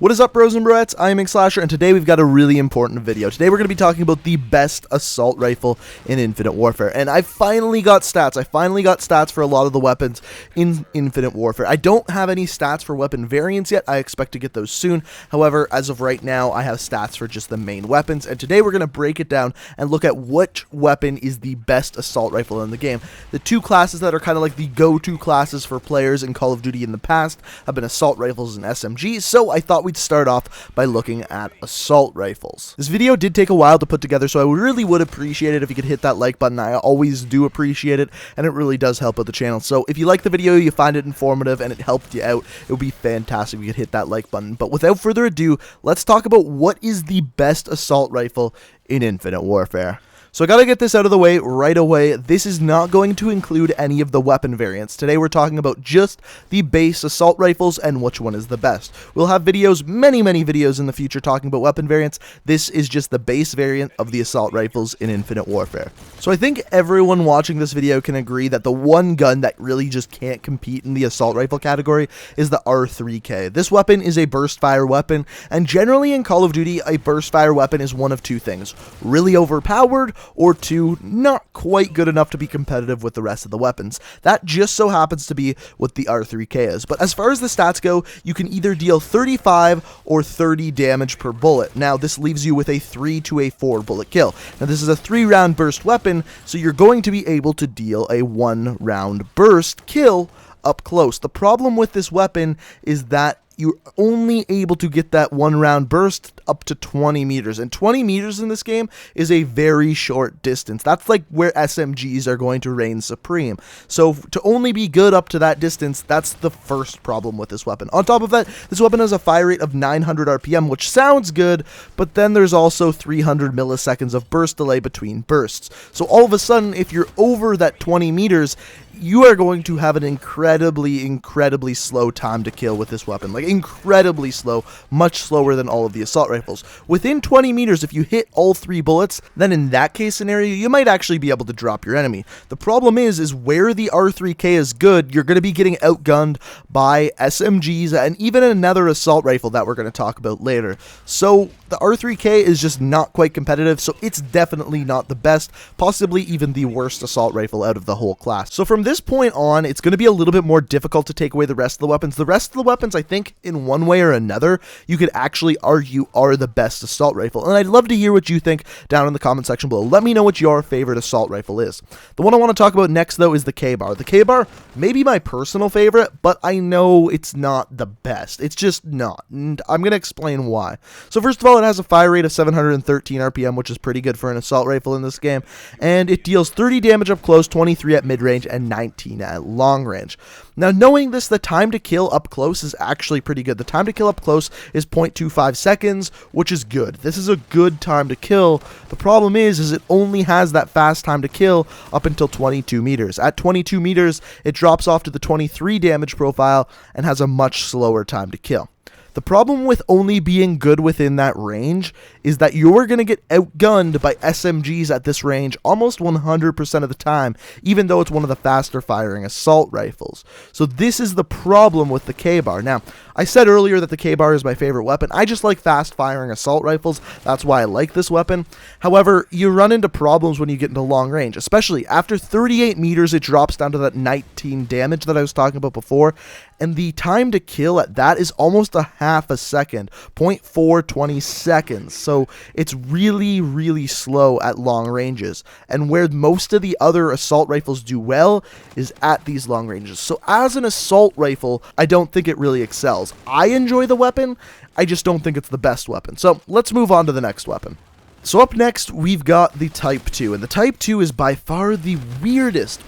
What is up, bros and broettes? I am Inkslasher, and today we've got a really important video. Today we're going to be talking about the best assault rifle in Infinite Warfare, and I finally got stats. I finally got stats for a lot of the weapons in Infinite Warfare. I don't have any stats for weapon variants yet. I expect to get those soon. However, as of right now, I have stats for just the main weapons, and today we're going to break it down and look at which weapon is the best assault rifle in the game. The two classes that are kind of like the go-to classes for players in Call of Duty in the past have been assault rifles and SMGs, so I thought we'd start off by looking at assault rifles. This video did take a while to put together, so I really would appreciate it if you could hit that like button. I always do appreciate it, and it really does help out the channel. So if you like the video, you find it informative, and it helped you out, it would be fantastic if you could hit that like button. But without further ado, let's talk about what is the best assault rifle in Infinite Warfare. So I gotta get this out of the way right away. This is not going to include any of the weapon variants. Today we're talking about just the base assault rifles and which one is the best. We'll have videos, many videos in the future talking about weapon variants. This is just the base variant of the assault rifles in Infinite Warfare. So I think everyone watching this video can agree that the one gun that really just can't compete in the assault rifle category is the R3K. This weapon is a burst fire weapon, and generally in Call of Duty, a burst fire weapon is one of two things: really overpowered, or two, not quite good enough to be competitive with the rest of the weapons. That just so happens to be what the R3K is. But as far as the stats go, you can either deal 35 or 30 damage per bullet. Now, this leaves you with a 3 to a 4 bullet kill. Now, this is a 3-round burst weapon, so you're going to be able to deal a 1-round burst kill up close. The problem with this weapon is that you're only able to get that 1-round burst up to 20 meters. And 20 meters in this game is a very short distance. That's like where SMGs are going to reign supreme. So to only be good up to that distance, that's the first problem with this weapon. On top of that, this weapon has a fire rate of 900 RPM, which sounds good, but then there's also 300 milliseconds of burst delay between bursts. So all of a sudden, if you're over that 20 meters, you are going to have an incredibly slow time to kill with this weapon. Like, incredibly slow, much slower than all of the assault rifles. Within 20 meters, if you hit all 3 bullets, then in that case scenario, you might actually be able to drop your enemy. The problem is where the R3K is good, you're going to be getting outgunned by SMGs and even another assault rifle that we're going to talk about later. So the R3K is just not quite competitive, so it's definitely not the best, possibly even the worst assault rifle out of the whole class. So from this point on, it's going to be a little bit more difficult to take away the rest of the weapons. The rest of the weapons, I think, in one way or another, you could actually argue are the best assault rifle. And I'd love to hear what you think down in the comment section below. Let me know what your favorite assault rifle is. The one I want to talk about next, though, is the K-Bar. The K-Bar may be my personal favorite, but I know it's not the best. It's just not. And I'm going to explain why. So first of all, it has a fire rate of 713 RPM, which is pretty good for an assault rifle in this game. And it deals 30 damage up close, 23 at mid-range, and 19 at long range. Now, knowing this, the time to kill up close is actually pretty good. The time to kill up close is 0.25 seconds, which is good. This is a good time to kill. The problem is it only has that fast time to kill up until 22 meters. At 22 meters, it drops off to the 23 damage profile and has a much slower time to kill. The problem with only being good within that range is that you're going to get outgunned by SMGs at this range almost 100% of the time, even though it's one of the faster firing assault rifles. So this is the problem with the K-Bar. Now, I said earlier that the K-Bar is my favorite weapon. I just like fast firing assault rifles. That's why I like this weapon. However, you run into problems when you get into long range, especially after 38 meters, it drops down to that 19 damage that I was talking about before. And the time to kill at that is almost a half a second, 0.420 seconds. So it's really slow at long ranges. And where most of the other assault rifles do well is at these long ranges. So as an assault rifle, I don't think it really excels. I enjoy the weapon, I just don't think it's the best weapon. So let's move on to the next weapon. So up next, we've got the Type 2, and the Type 2 is by far the weirdest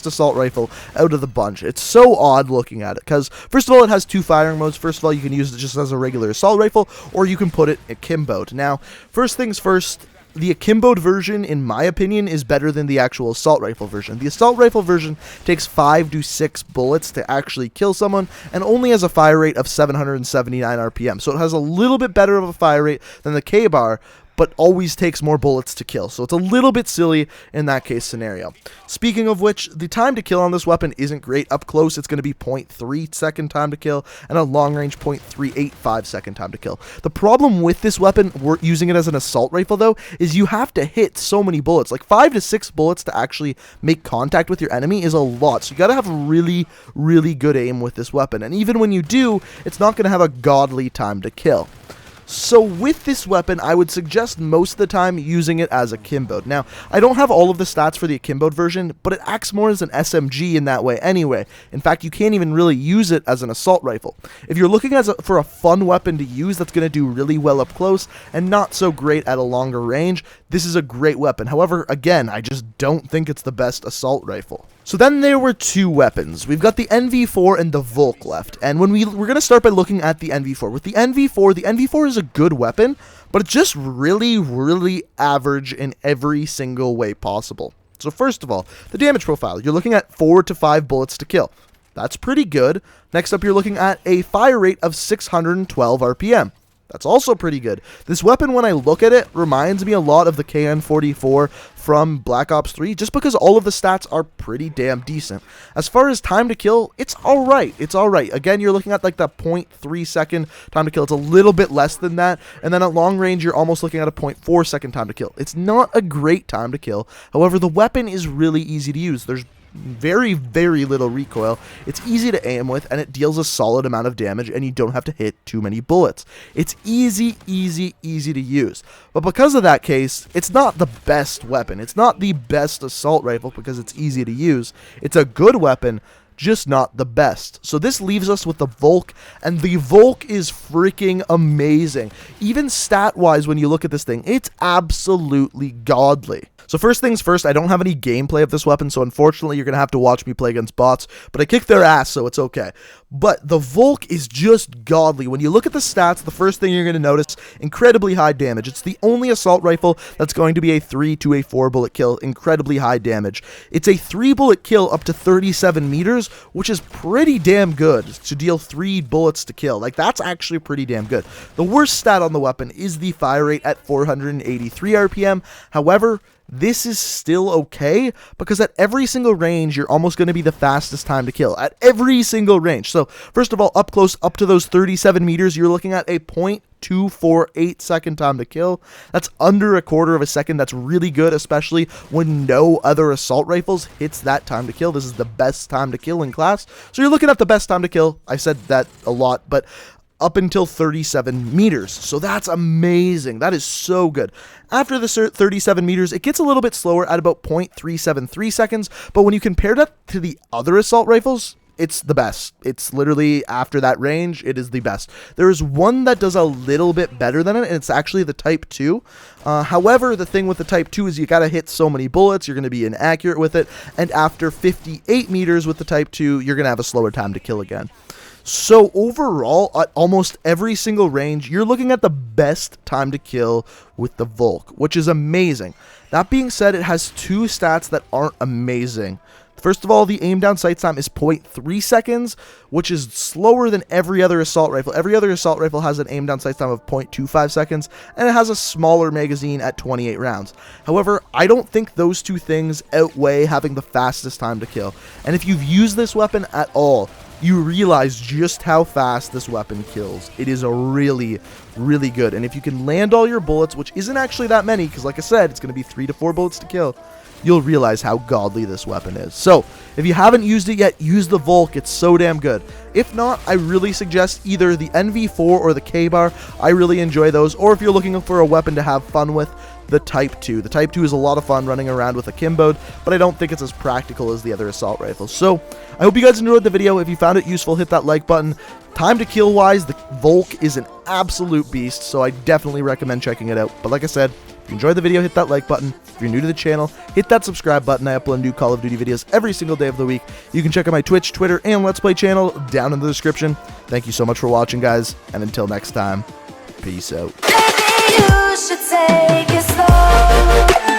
assault rifle out of the bunch. It's so odd looking at it, because first of all, it has 2 firing modes. First of all, you can use it just as a regular assault rifle, or you can put it akimboed. Now, first things first, the akimboed version, in my opinion, is better than the actual assault rifle version. The assault rifle version takes 5 to 6 bullets to actually kill someone, and only has a fire rate of 779 RPM. So it has a little bit better of a fire rate than the K-Bar, but always takes more bullets to kill. So it's a little bit silly in that case scenario. Speaking of which, the time to kill on this weapon isn't great. Up close, it's going to be 0.3 second time to kill, and a long range 0.385 second time to kill. The problem with this weapon, we're using it as an assault rifle though, is you have to hit so many bullets. Like 5 to 6 bullets to actually make contact with your enemy is a lot. So you got to have really, really good aim with this weapon. And even when you do, it's not going to have a godly time to kill. So with this weapon, I would suggest most of the time using it as a akimbo. Now, I don't have all of the stats for the akimbo version, but it acts more as an SMG in that way anyway. In fact, you can't even really use it as an assault rifle. If you're looking for a fun weapon to use that's going to do really well up close and not so great at a longer range, this is a great weapon. However, again, I just don't think it's the best assault rifle. So then there were two weapons. We've got the NV4 and the Volk left. And we're going to start by looking at the NV4. With the NV4 is a good weapon, but it's just really, really average in every single way possible. So first of all, the damage profile. You're looking at 4 to 5 bullets to kill. That's pretty good. Next up, you're looking at a fire rate of 612 RPM. That's also pretty good. This weapon, when I look at it, reminds me a lot of the KN-44 from Black Ops 3, just because all of the stats are pretty damn decent. As far as time to kill, it's alright. It's alright. Again, you're looking at like the 0.3 second time to kill. It's a little bit less than that. And then at long range, you're almost looking at a 0.4 second time to kill. It's not a great time to kill. However, the weapon is really easy to use. There's very, very little recoil. It's easy to aim with, and it deals a solid amount of damage, and you don't have to hit too many bullets. It's easy to use. But because of that case, it's not the best weapon. It's not the best assault rifle because it's easy to use. It's a good weapon, just not the best. So this leaves us with the Volk, and the Volk is freaking amazing. Even stat-wise, when you look at this thing, it's absolutely godly. So first things first, I don't have any gameplay of this weapon, so unfortunately you're going to have to watch me play against bots, but I kicked their ass, so it's okay. But the Volk is just godly. When you look at the stats, the first thing you're going to notice, incredibly high damage. It's the only assault rifle that's going to be a 3 to a 4 bullet kill, incredibly high damage. It's a 3 bullet kill up to 37 meters, which is pretty damn good to deal 3 bullets to kill. Like, that's actually pretty damn good. The worst stat on the weapon is the fire rate at 483 RPM. However, this is still okay because at every single range, you're almost going to be the fastest time to kill. At every single range. So, first of all, up close, up to those 37 meters, you're looking at a 0.248 second time to kill. That's under a quarter of a second. That's really good, especially when no other assault rifles hits that time to kill. This is the best time to kill in class. So you're looking at the best time to kill. I said that a lot, but up until 37 meters. So that's amazing. That is so good. After the 37 meters, it gets a little bit slower at about 0.373 seconds, but when you compare that to the other assault rifles, it's the best. It's literally, after that range, it is the best. There is one that does a little bit better than it, and it's actually the Type 2. However, the thing with the Type 2 is you gotta hit so many bullets, you're gonna be inaccurate with it, and after 58 meters with the Type 2, you're gonna have a slower time to kill again. So overall, at almost every single range, you're looking at the best time to kill with the Volk, which is amazing. That being said, it has two stats that aren't amazing. First of all, the aim down sight time is 0.3 seconds, which is slower than every other assault rifle. Every other assault rifle has an aim down sight time of 0.25 seconds, and it has a smaller magazine at 28 rounds. However, I don't think those two things outweigh having the fastest time to kill. And if you've used this weapon at all, you realize just how fast this weapon kills. It is a really, really good. And if you can land all your bullets, which isn't actually that many, because like I said, it's going to be 3 to 4 bullets to kill, you'll realize how godly this weapon is. So, if you haven't used it yet, use the Volk. It's so damn good. If not, I really suggest either the NV4 or the K-Bar. I really enjoy those. Or if you're looking for a weapon to have fun with, the Type 2. The Type 2 is a lot of fun running around with akimbo, but I don't think it's as practical as the other assault rifles. So, I hope you guys enjoyed the video. If you found it useful, hit that like button. Time to kill wise, the Volk is an absolute beast, so I definitely recommend checking it out. But like I said, if you enjoyed the video, hit that like button. If you're new to the channel, hit that subscribe button. I upload new Call of Duty videos every single day of the week. You can check out my Twitch, Twitter, and Let's Play channel down in the description. Thank you so much for watching, guys, and until next time, peace out. Maybe you should take it slow.